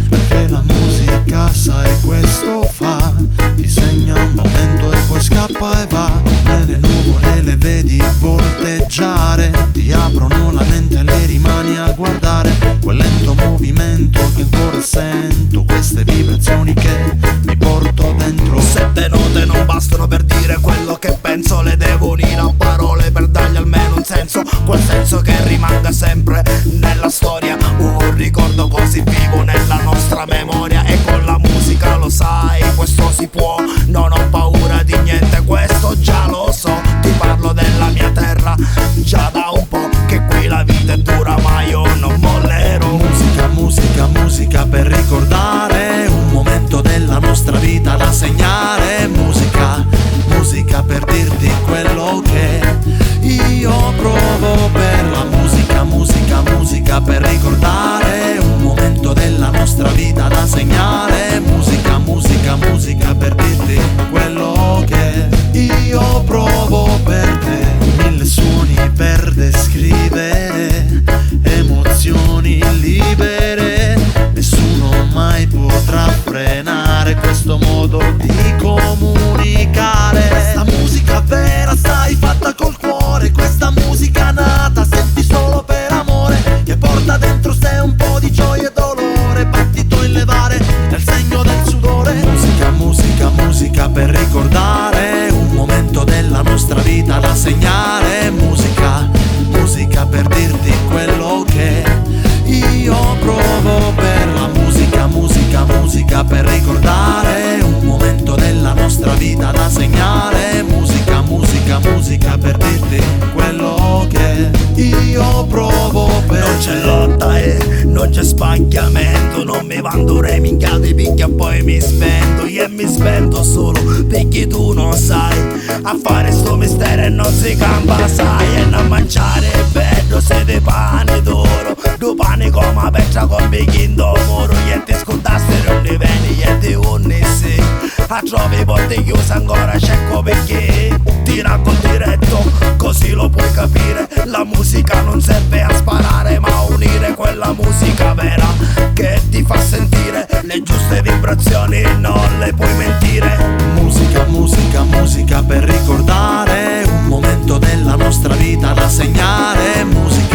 Perché la musica sai questo fa, ti segna un momento e poi scappa e va. Nelle nuvole le vedi volteggiare, ti aprono la mente e le rimani a guardare. Quel lento movimento che ancora sento, queste vibrazioni che mi porto dentro. 7 note non bastano per dire quello che penso, le devo unire a parole per dargli almeno un senso. Quel senso che rimanga sempre nella storia, un ricordo così vivo nella nostra memoria. E con la musica lo sai, questo si può, non ho paura di niente, questo già lo so. Ti parlo della mia terra, già da un po' che qui la vita è dura, ma io non mollerò. Musica, musica, musica per ricordare un momento della nostra vita da segnare. Musica, musica per dirti quello che io provo per la musica. Musica, musica per ricordare un momento della nostra vita da segnare. Musica, musica, musica per dirti quello che io provo per te. 1000 suoni per descrivere emozioni libere, nessuno mai potrà frenare questo modo di comunicare. Questa musica vera stai fatta col cuore, questa musica nata senti solo per amore, che porta dentro sé un po' di gioia e dolore, battito in levare nel segno del sudore. Musica, musica, musica per ricordare un momento della nostra vita da segnare. Musica, musica per dirti quello che io provo per la musica. Musica, musica per ricordare un momento della nostra vita da segnare. Musica, musica, musica per dirti quello che io provo per non c'è lotta e non c'è spanchiamento, non mi vanto reminchiato i picchi e poi mi spento. Io mi spento solo perché tu non sai a fare sto mistero e non si campa, sai. E a mangiare è bello se di pane d'oro, due pani come peccia con bichindo moro. E ti scontaste non ne veni e ti unni sì, a trovi i porti chiusi ancora cieco perché ti racconto diretto, così lo puoi capire. La musica non serve a sparare ma a unire, quella musica vera che ti fa sentire le giuste vibrazioni, non le puoi mentire. Musica, musica, musica per ricordare un momento della nostra vita da segnare. Musica,